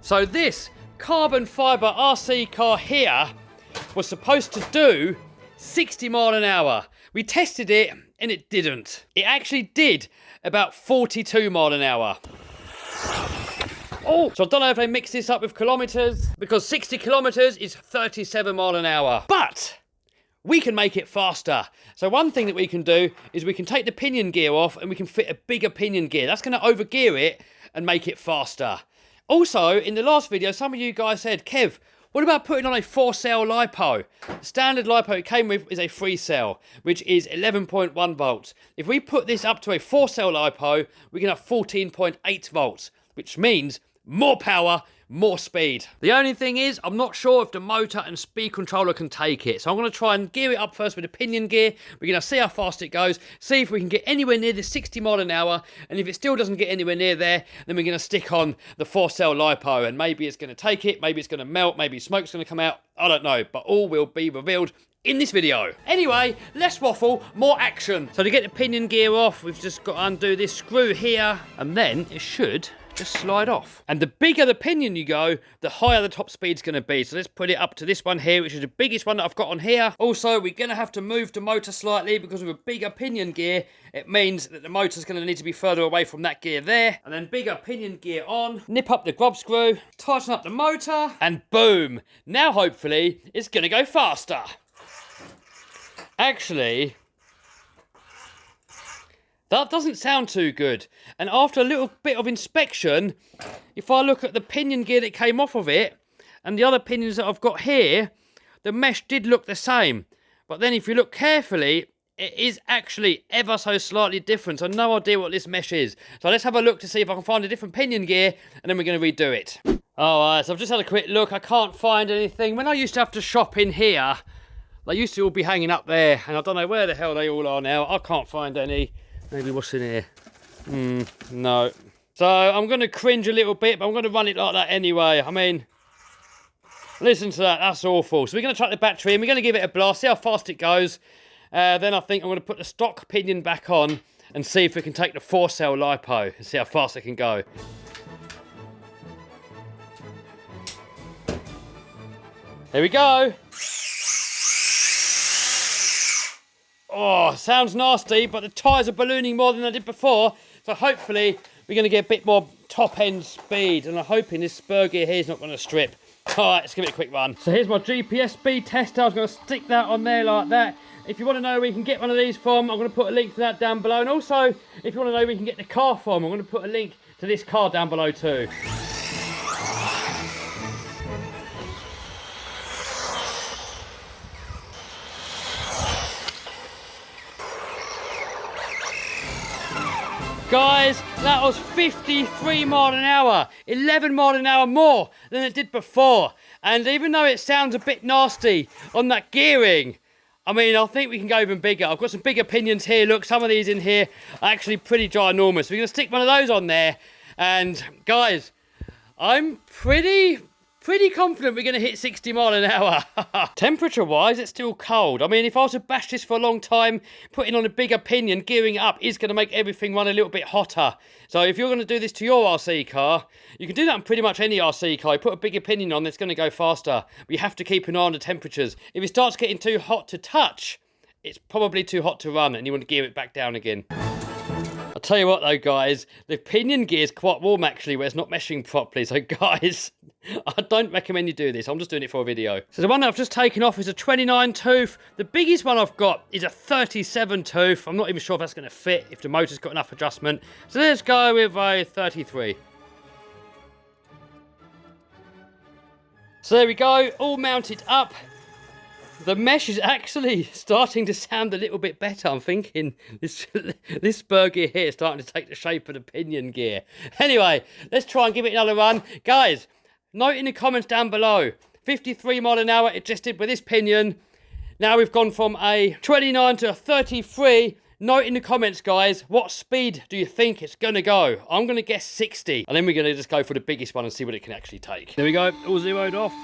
So this carbon fibre RC car here was supposed to do 60 mile an hour. We tested it and it didn't. It actually did about 42 mile an hour. Oh, so I don't know if they mix this up with kilometres, because 60 kilometres is 37 mile an hour. But we can make it faster. So one thing that we can do is we can take the pinion gear off and we can fit a bigger pinion gear. That's going to overgear it and make it faster. Also, in the last video, some of you guys said, Kev, what about putting on a 4-cell LiPo? The standard LiPo it came with is a 3-cell, which is 11.1 volts. If we put this up to a 4-cell LiPo, we can have 14.8 volts, which means more power, more speed. The only thing is, I'm not sure if the motor and speed controller can take it. So I'm going to try and gear it up first with the pinion gear. We're going to see how fast it goes, see if we can get anywhere near the 60 mile an hour. And if it still doesn't get anywhere near there, then we're going to stick on the 4-cell LiPo. And maybe it's going to take it, maybe it's going to melt, maybe smoke's going to come out. I don't know, but all will be revealed in this video. Anyway, less waffle, more action. So to get the pinion gear off, we've just got to undo this screw here, and then it should just slide off. And the bigger the pinion you go, the higher the top speed's going to be. So let's put it up to this one here, which is the biggest one that I've got on here. Also, we're going to have to move the motor slightly, because with a bigger pinion gear, it means that the motor's going to need to be further away from that gear there. And then bigger pinion gear on, nip up the grub screw, tighten up the motor, and boom. Now, hopefully, it's going to go faster. Actually, that doesn't sound too good. And after a little bit of inspection, if I look at the pinion gear that came off of it and the other pinions that I've got here, the mesh did look the same. But then if you look carefully, it is actually ever so slightly different. So no idea what this mesh is. So let's have a look to see if I can find a different pinion gear, and then we're going to redo it. Alright, so I've just had a quick look. I can't find anything. When I used to have to shop in here, they used to all be hanging up there, and I don't know where the hell they all are now. I can't find any. Maybe what's in here? No. So I'm going to cringe a little bit, but I'm going to run it like that anyway. I mean, listen to that. That's awful. So we're going to chuck the battery in. We're going to give it a blast, see how fast it goes. Then I think I'm going to put the stock pinion back on and see if we can take the 4-cell LiPo and see how fast it can go. Here we go. Oh, sounds nasty, but the tyres are ballooning more than they did before. So hopefully we're going to get a bit more top-end speed. And I'm hoping this spur gear here is not going to strip. All right, let's give it a quick run. So here's my GPS speed tester. I was going to stick that on there like that. If you want to know where you can get one of these from, I'm going to put a link to that down below. And also, if you want to know where you can get the car from, I'm going to put a link to this car down below too. Guys, that was 53 mile an hour, 11 mile an hour more than it did before. And even though it sounds a bit nasty on that gearing, I mean, I think we can go even bigger. I've got some bigger pinions here. Look, some of these in here are actually pretty ginormous. We're going to stick one of those on there. And guys, I'm pretty confident we're going to hit 60 mile an hour. Temperature-wise, it's still cold. I mean, if I was to bash this for a long time, putting on a bigger pinion, gearing it up is going to make everything run a little bit hotter. So if you're going to do this to your RC car, you can do that on pretty much any RC car. You put a bigger pinion on, it's going to go faster. But you have to keep an eye on the temperatures. If it starts getting too hot to touch, it's probably too hot to run, and you want to gear it back down again. I'll tell you what though, guys, the pinion gear is quite warm actually, where it's not meshing properly. So guys, I don't recommend you do this. I'm just doing it for a video. So the one that I've just taken off is a 29 tooth. The biggest one I've got is a 37 tooth. I'm not even sure if that's going to fit, if the motor's got enough adjustment. So let's go with a 33. So there we go, all mounted up. The mesh is actually starting to sound a little bit better. I'm thinking this spur gear here is starting to take the shape of the pinion gear. Anyway, let's try and give it another run. Guys, note in the comments down below, 53 mile an hour it just did with this pinion. Now we've gone from a 29 to a 33. Note in the comments, guys, what speed do you think it's going to go? I'm going to guess 60. And then we're going to just go for the biggest one and see what it can actually take. There we go, all zeroed off.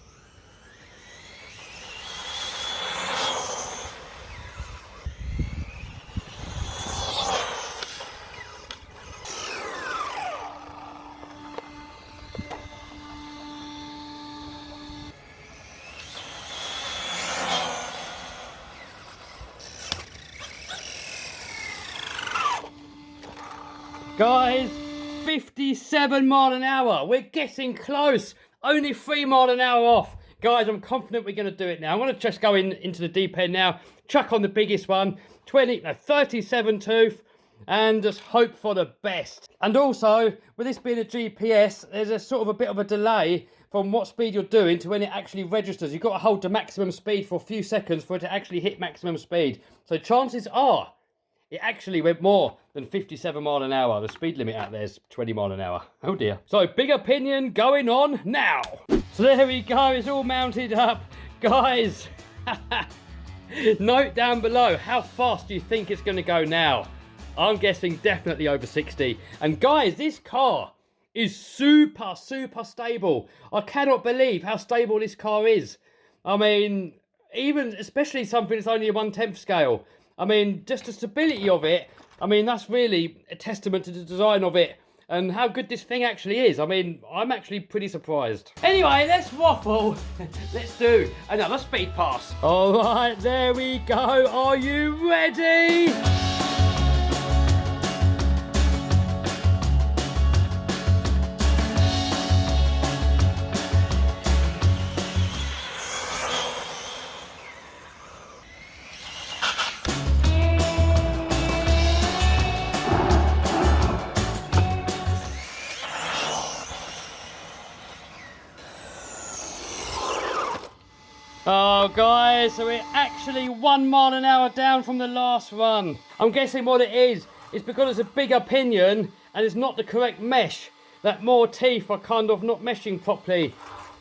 Guys, 57 mile an hour. We're getting close. Only 3 mile an hour off. Guys, I'm confident we're going to do it now. I'm going to just go into the deep end now. Chuck on the biggest one. 37 tooth. And just hope for the best. And also, with this being a GPS, there's a sort of a bit of a delay from what speed you're doing to when it actually registers. You've got to hold the maximum speed for a few seconds for it to actually hit maximum speed. So chances are, it actually went more than 57 mile an hour. The speed limit out there is 20 mile an hour. Oh dear. So big opinion going on now. So there we go. It's all mounted up. Guys, note down below, how fast do you think it's going to go now? I'm guessing definitely over 60. And guys, this car is super, super stable. I cannot believe how stable this car is. I mean, especially something that's only a 1/10 scale. I mean, just the stability of it, I mean, that's really a testament to the design of it and how good this thing actually is. I mean, I'm actually pretty surprised. Anyway, let's waffle. Let's do another speed pass. All right, there we go. Are you ready? Oh guys, so we're actually 1 mile an hour down from the last run. I'm guessing what it is because it's a bigger pinion and it's not the correct mesh. That more teeth are kind of not meshing properly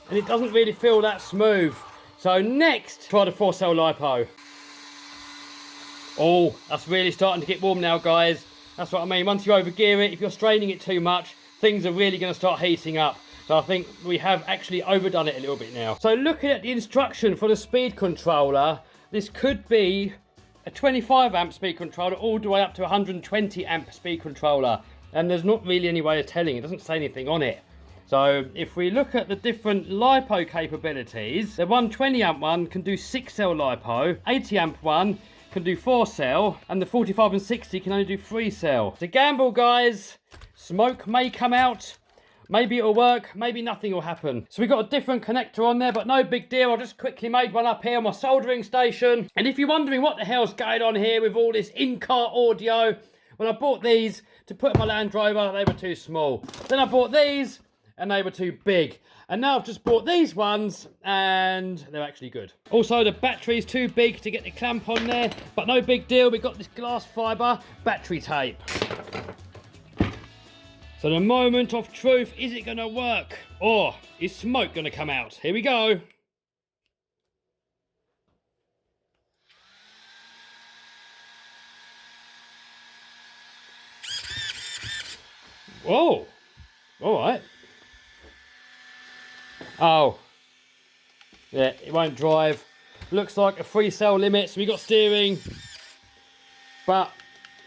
and it doesn't really feel that smooth. So next, try the 4-cell lipo. Oh, that's really starting to get warm now, guys. That's what I mean. Once you overgear it, if you're straining it too much, things are really going to start heating up. So I think we have actually overdone it a little bit now. So looking at the instruction for the speed controller, this could be a 25 amp speed controller all the way up to 120 amp speed controller. And there's not really any way of telling. It doesn't say anything on it. So if we look at the different lipo capabilities, the 120 amp one can do 6-cell lipo, 80 amp one can do 4-cell, and the 45 and 60 can only do 3-cell. It's a gamble, guys. Smoke may come out. Maybe it'll work, maybe nothing will happen. So we've got a different connector on there, but no big deal. I just quickly made one up here on my soldering station. And if you're wondering what the hell's going on here with all this in-car audio, when I bought these to put in my Land Rover, they were too small. Then I bought these, and they were too big. And now I've just bought these ones, and they're actually good. Also, the battery's too big to get the clamp on there, but no big deal. We've got this glass fibre battery tape. So the moment of truth, is it going to work? Or is smoke going to come out? Here we go. Whoa. All right. Oh. Yeah, it won't drive. Looks like a 3-cell limit, so we got steering. But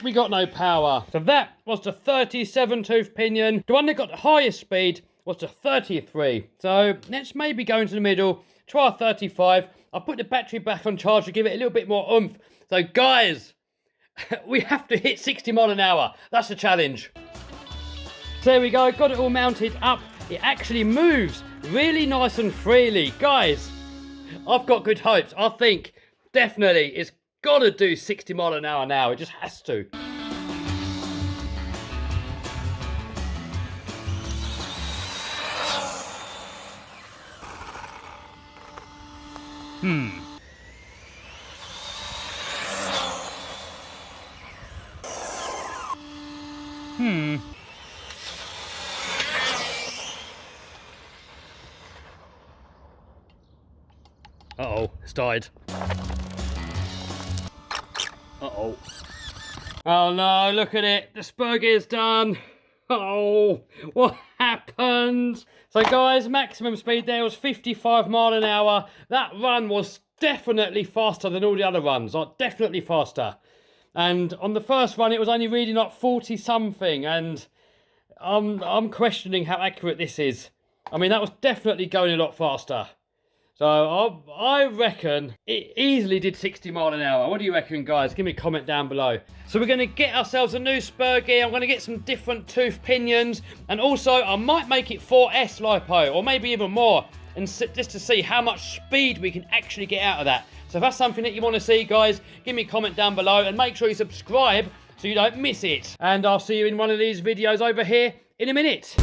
we got no power. So that was the 37 tooth pinion. The one that got the highest speed was the 33. So let's maybe go into the middle, try a 35. I'll put the battery back on charge to give it a little bit more oomph. So guys, we have to hit 60 mile an hour. That's the challenge. So there we go, got it all mounted up. It actually moves really nice and freely. Guys, I've got good hopes. I think definitely it's gotta do 60 mile an hour now. It just has to. Uh-oh, it's died. Uh-oh. Oh no, look at it. The spur gear's done. Oh, what happened? So guys, maximum speed there was 55 mile an hour. That run was definitely faster than all the other runs. Like, definitely faster. And on the first run, it was only reading like 40 something. And I'm questioning how accurate this is. I mean, that was definitely going a lot faster. So I reckon it easily did 60 mile an hour. What do you reckon, guys? Give me a comment down below. So we're going to get ourselves a new spur gear. I'm going to get some different tooth pinions. And also, I might make it 4S lipo, or maybe even more. And just to see how much speed we can actually get out of that. So if that's something that you want to see, guys, give me a comment down below. And make sure you subscribe so you don't miss it. And I'll see you in one of these videos over here in a minute.